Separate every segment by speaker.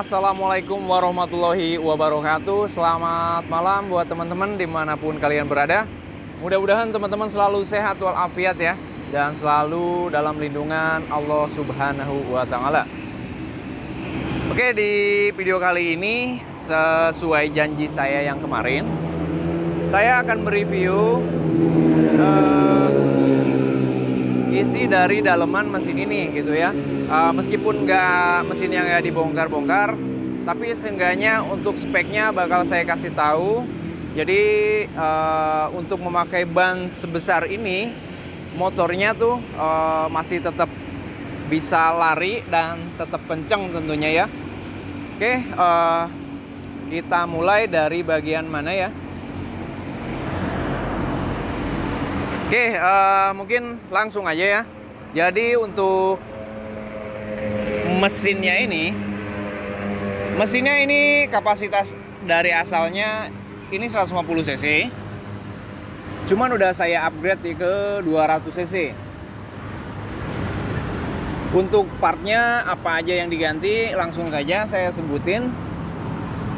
Speaker 1: Assalamualaikum warahmatullahi wabarakatuh. Selamat malam buat teman-teman dimanapun kalian berada. Mudah-mudahan teman-teman selalu sehat walafiat ya, dan selalu dalam lindungan Allah Subhanahu wa Ta'ala. Oke, di video kali ini sesuai janji saya yang kemarin, saya akan mereview isi dari daleman mesin ini gitu ya. Meskipun mesinnya nggak dibongkar-bongkar, tapi seenggaknya untuk speknya bakal saya kasih tahu. Jadi untuk memakai ban sebesar ini, motornya tuh masih tetap bisa lari dan tetap kenceng tentunya ya. Oke, kita mulai dari bagian mana ya? Oke, mungkin langsung aja ya. Jadi untuk mesinnya ini kapasitas dari asalnya ini 150 cc. Cuman udah saya upgrade ke 200 cc. Untuk partnya apa aja yang diganti, langsung saja saya sebutin.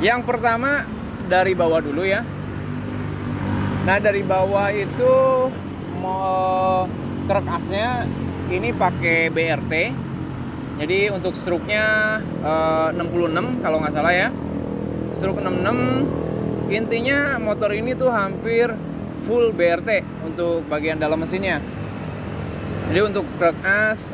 Speaker 1: Yang pertama dari bawah dulu ya. Nah, dari bawah itu krek asnya ini pakai BRT. Jadi untuk struknya 66 kalau nggak salah ya. Struk 66. Intinya motor ini tuh hampir full BRT untuk bagian dalam mesinnya. Jadi untuk krek as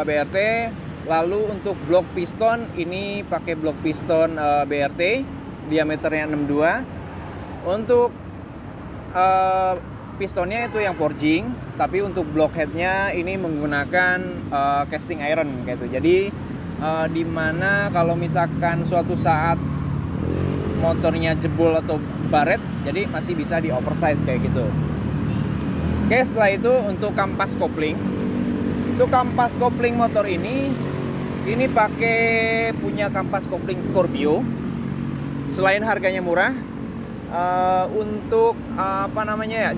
Speaker 1: BRT, lalu untuk blok piston ini pakai blok piston BRT diameternya 62. Untuk pistonnya itu yang forging, tapi untuk blockheadnya ini menggunakan casting iron gitu. Jadi dimana kalau misalkan suatu saat motornya jebol atau baret, jadi masih bisa di oversize kayak gitu. Oke, setelah itu untuk kampas kopling. Untuk kampas kopling motor ini pakai punya kampas kopling Scorpio. Selain harganya murah, untuk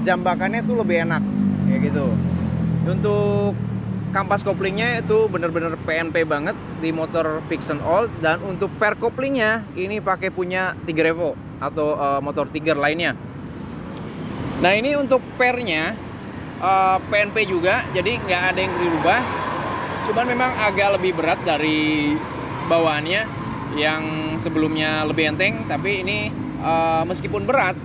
Speaker 1: jambakannya tuh lebih enak kayak gitu. Untuk kampas koplingnya itu bener-bener PNP banget di motor Pixen Old. Dan untuk per koplingnya ini pakai punya Tiger Evo atau motor Tiger lainnya. Nah, ini untuk pernya PNP juga, jadi nggak ada yang dirubah. Cuman memang agak lebih berat dari bawaannya yang sebelumnya lebih enteng, tapi ini meskipun berat,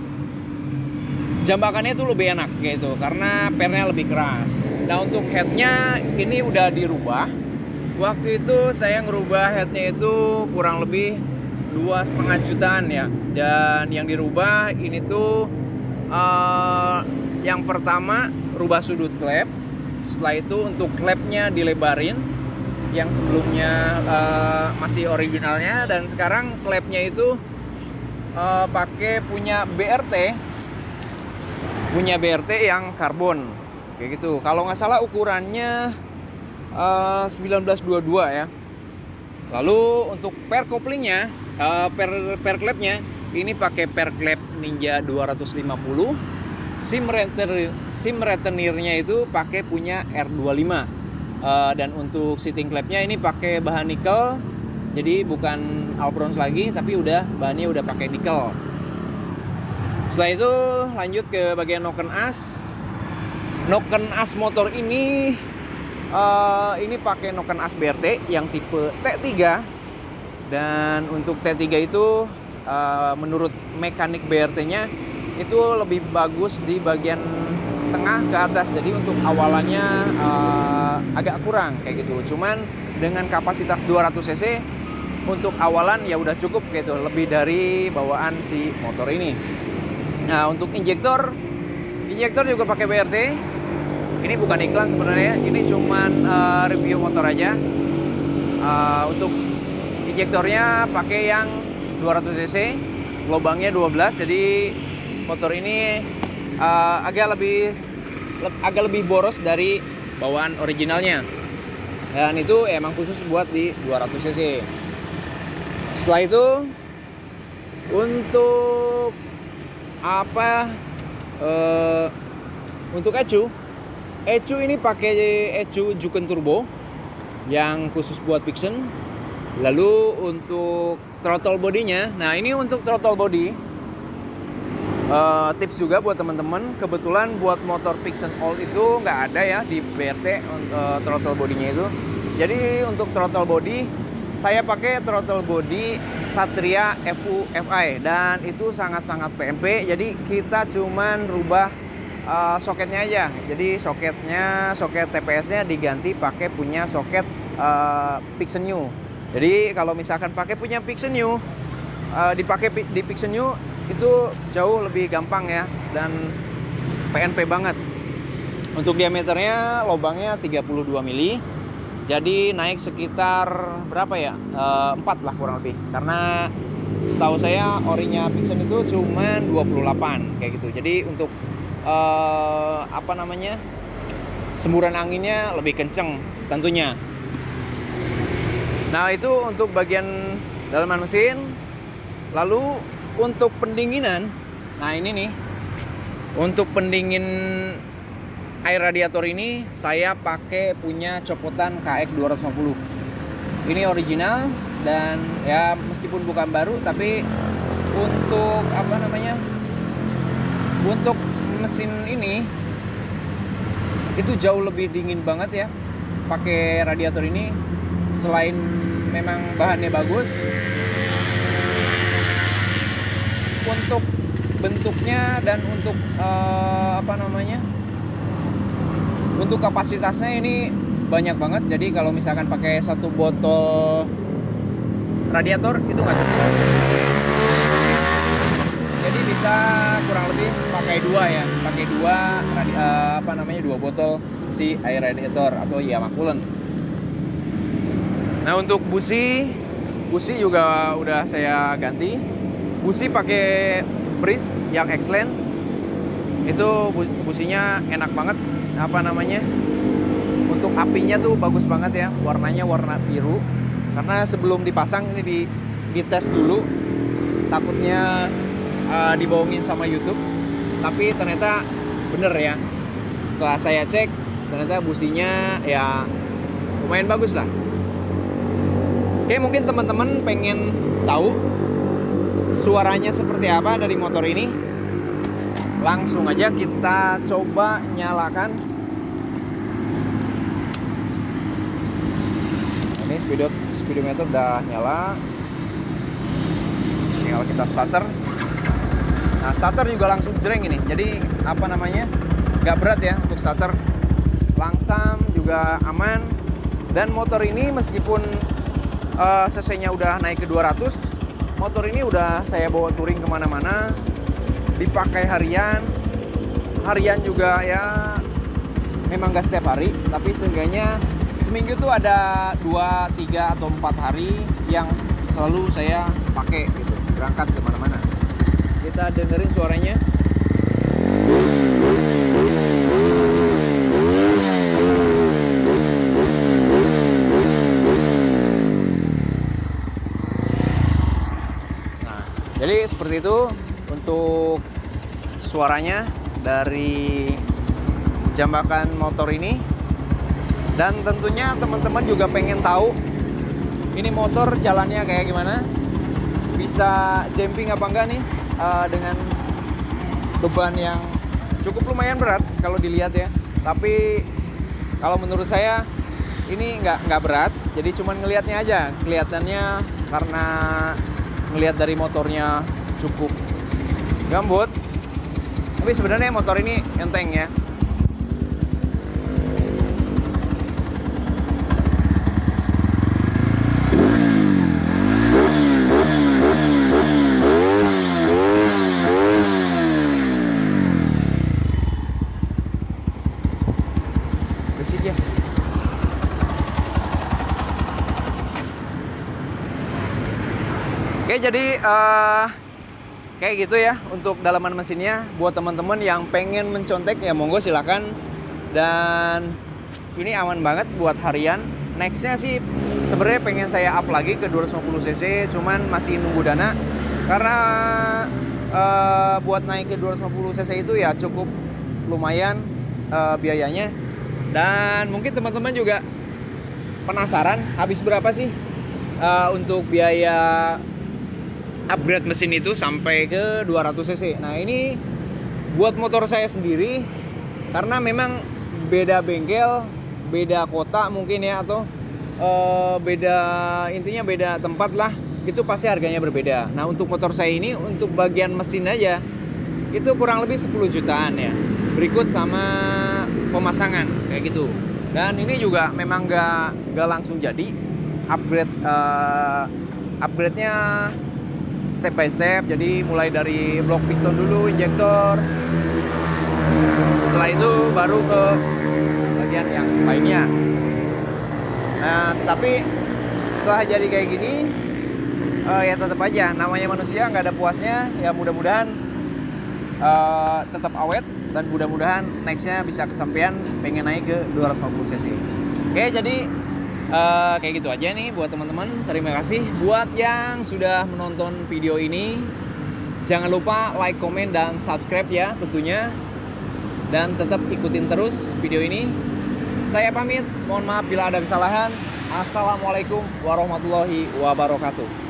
Speaker 1: jambakannya itu lebih enak gitu karena pernya lebih keras. Nah, untuk headnya ini udah dirubah. Waktu itu saya ngerubah headnya itu kurang lebih 2,5 jutaan ya. Dan yang dirubah ini tuh yang pertama rubah sudut klep. Setelah itu untuk klepnya dilebarin. Yang sebelumnya masih originalnya, dan sekarang klepnya itu pakai punya BRT yang karbon kayak gitu. Kalau nggak salah ukurannya 1922 ya. Lalu untuk per koplingnya, per klepnya ini pakai per klep Ninja 250. Sim retenirnya itu pakai punya R25. Dan untuk seating klepnya ini pakai bahan nikel. Jadi bukan all bronze lagi, tapi bahannya udah pakai nikel. Setelah itu lanjut ke bagian noken as. Noken as motor ini pakai noken as BRT yang tipe T3. Dan untuk T3 itu menurut mekanik BRT-nya itu lebih bagus di bagian tengah ke atas. Jadi untuk awalannya agak kurang kayak gitu. Cuman dengan kapasitas 200 cc untuk awalan ya udah cukup gitu, lebih dari bawaan si motor ini. Nah, untuk injektor juga pakai BRT. Ini bukan iklan sebenarnya, ini cuman review motor aja. Untuk injektornya pakai yang 200 cc, lubangnya 12. Jadi motor ini agak lebih boros dari bawaan originalnya. Dan itu emang khusus buat di 200 cc. Setelah itu untuk untuk ECU ini pakai ECU Juken Turbo yang khusus buat Pixen. Lalu untuk throttle bodinya, nah ini untuk throttle body tips juga buat teman-teman. Kebetulan buat motor Pixen All itu nggak ada ya di BRT throttle bodinya itu. Jadi untuk throttle body saya pakai throttle body Satria FU FI dan itu sangat-sangat PMP. Jadi kita cuman rubah soketnya aja. Jadi soket TPS-nya diganti pakai punya soket Pixen New. Jadi kalau misalkan pakai punya Pixen New, dipakai di Pixen New itu jauh lebih gampang ya dan PNP banget. Untuk diameternya lubangnya 32 mili. Jadi naik sekitar berapa ya? 4 lah kurang lebih. Karena setahu saya orinya Pixen itu cuman 28 kayak gitu. Jadi untuk semburan anginnya lebih kenceng tentunya. Nah itu untuk bagian dalaman mesin. Lalu untuk pendinginan, nah ini nih, untuk pendingin air radiator ini saya pakai punya copotan KX 250. Ini original dan ya meskipun bukan baru tapi untuk untuk mesin ini itu jauh lebih dingin banget ya. Pakai radiator ini selain memang bahannya bagus, untuk bentuknya dan untuk untuk kapasitasnya ini banyak banget. Jadi kalau misalkan pakai satu botol radiator itu nggak cukup. Jadi bisa kurang lebih pakai dua botol si air radiator atau Yamaha coolant. Nah untuk busi juga udah saya ganti. Busi pakai Breeze yang X-Lane. Itu businya enak banget. Untuk apinya tuh bagus banget ya. Warnanya warna biru. Karena sebelum dipasang ini dites dulu. Takutnya dibohongin sama YouTube. Tapi ternyata bener ya. Setelah saya cek, ternyata businya ya lumayan bagus lah. Oke, mungkin teman-teman pengen tahu suaranya seperti apa dari motor ini. Langsung aja kita coba nyalakan. Ini speedometer udah nyala. Tinggal kita starter. Nah starter juga langsung jreng ini. Jadi nggak berat ya untuk starter. Langsam juga aman. Dan motor ini meskipun cc-nya udah naik ke 200, motor ini udah saya bawa touring kemana-mana, dipakai harian juga ya, memang gak setiap hari, tapi seenggaknya seminggu tuh ada 2, 3, atau 4 hari yang selalu saya pakai gitu, berangkat kemana-mana. Kita dengerin suaranya. Jadi seperti itu untuk suaranya dari jambakan motor ini. Dan tentunya teman-teman juga pengen tahu ini motor jalannya kayak gimana, bisa jumping apa enggak nih dengan beban yang cukup lumayan berat kalau dilihat ya. Tapi kalau menurut saya ini nggak berat, jadi cuman ngelihatnya aja, kelihatannya karena ngelihat dari motornya cukup gambut, tapi sebenarnya motor ini enteng ya. Bersih ya. Oke, jadi kayak gitu ya untuk dalaman mesinnya. Buat teman-teman yang pengen mencontek ya monggo silakan. Dan ini aman banget buat harian. Nextnya sih sebenarnya pengen saya up lagi ke 250 cc, cuman masih nunggu dana. Karena buat naik ke 250 cc itu ya cukup lumayan biayanya. Dan mungkin teman-teman juga penasaran habis berapa sih untuk biaya upgrade mesin itu sampai ke 200 cc. Nah ini buat motor saya sendiri, karena memang beda bengkel, beda kota mungkin ya, atau intinya beda tempat lah, itu pasti harganya berbeda. Nah untuk motor saya ini, untuk bagian mesin aja itu kurang lebih 10 jutaan ya, berikut sama pemasangan kayak gitu. Dan ini juga memang gak langsung jadi upgrade-nya step by step. Jadi mulai dari blok piston dulu, injektor, setelah itu baru ke bagian yang lainnya. Nah tapi setelah jadi kayak gini, ya tetap aja namanya manusia nggak ada puasnya. Ya mudah-mudahan tetap awet, dan mudah-mudahan nextnya bisa kesampaian pengen naik ke 250 cc. Oke, jadi kayak gitu aja nih buat teman-teman. Terima kasih buat yang sudah menonton video ini. Jangan lupa like, komen, dan subscribe ya tentunya. Dan tetap ikutin terus video ini. Saya pamit, mohon maaf bila ada kesalahan. Assalamualaikum warahmatullahi wabarakatuh.